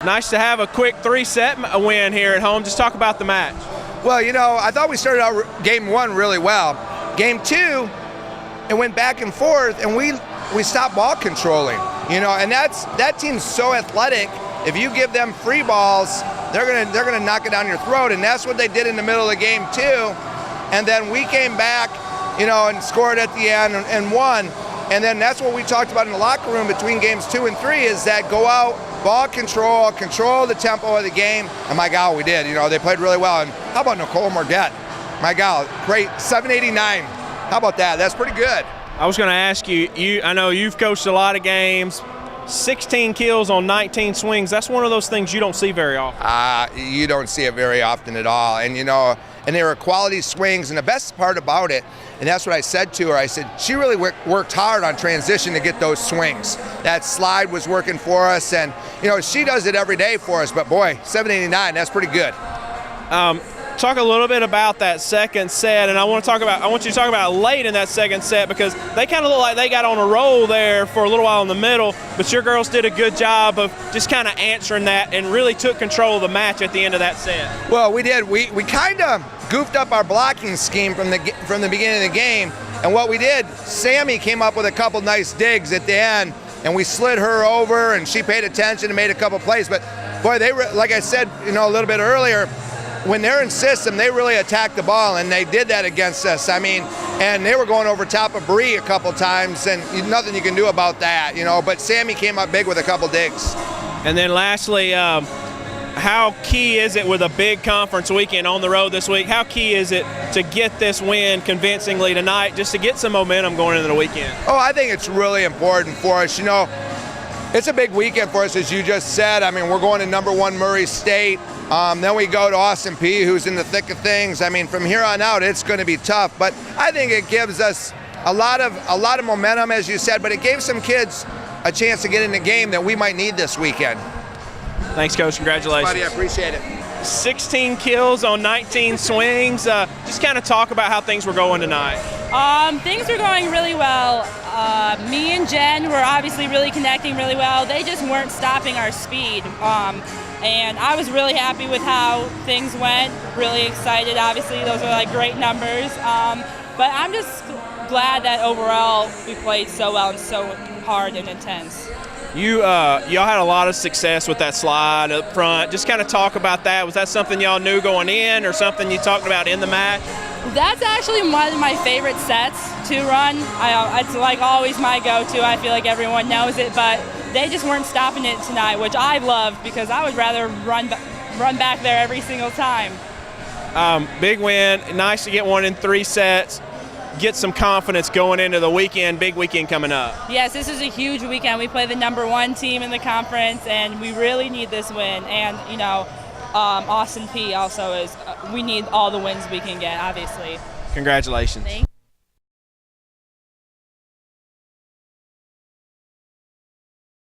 Nice to have a quick 3-set win here at home. Just talk about the match. Well, I thought we started out game 1 really well. Game 2, it went back and forth, and we stopped ball controlling. And that team's so athletic. If you give them free balls, they're gonna knock it down your throat, and that's what they did in the middle of game 2. And then we came back, and scored at the end and won. And then that's what we talked about in the locker room between games 2 and 3 is that go out, ball control the tempo of the game. And my God, we did. They played really well. And how about Nicole Merget? My God, great, 789. How about that? That's pretty good. I was going to ask you, I know you've coached a lot of games, 16 kills on 19 swings. That's one of those things you don't see very often. You don't see it very often at all. And, and they were quality swings. And the best part about it, and that's what I said to her, I said, she really worked hard on transition to get those swings. That slide was working for us. And, she does it every day for us. But, boy, 789, that's pretty good. Talk a little bit about that second set, and I want you to talk about late in that second set because they kind of look like they got on a roll there for a little while in the middle, but your girls did a good job of just kind of answering that and really took control of the match at the end of that set. Well, we did. We kind of goofed up our blocking scheme from the beginning of the game, and what we did, Sammy came up with a couple nice digs at the end, and we slid her over, and she paid attention and made a couple plays. But boy, like I said, a little bit earlier, when they're in system, they really attack the ball, and they did that against us. And they were going over top of Bree a couple times, and nothing you can do about that, But Sammy came up big with a couple digs. And then lastly, how key is it with a big conference weekend on the road this week? How key is it to get this win convincingly tonight, just to get some momentum going into the weekend? Oh, I think it's really important for us. It's a big weekend for us, as you just said. We're going to #1 Murray State. Then we go to Austin Peay, who's in the thick of things. From here on out, it's going to be tough. But I think it gives us a lot of momentum, as you said. But it gave some kids a chance to get in the game that we might need this weekend. Thanks, Coach. Congratulations. Buddy, I appreciate it. 16 kills on 19 swings. Just kind of talk about how things were going tonight. Things were going really well. Me and Jen were obviously really connecting really well. They just weren't stopping our speed. And I was really happy with how things went, really excited. Obviously, those are great numbers. But I'm just glad that overall we played so well and so hard and intense. Y'all had a lot of success with that slide up front. Just kind of talk about that. Was that something y'all knew going in or something you talked about in the match? That's actually one of my favorite sets to run. It's always my go-to. I feel like everyone knows it, but they just weren't stopping it tonight, which I loved because I would rather run back there every single time. Big win. Nice to get one in 3 sets. Get some confidence going into the weekend, big weekend coming up. Yes, this is a huge weekend. We play the #1 team in the conference, and we really need this win. And, Austin Peay also we need all the wins we can get, obviously. Congratulations. Thanks.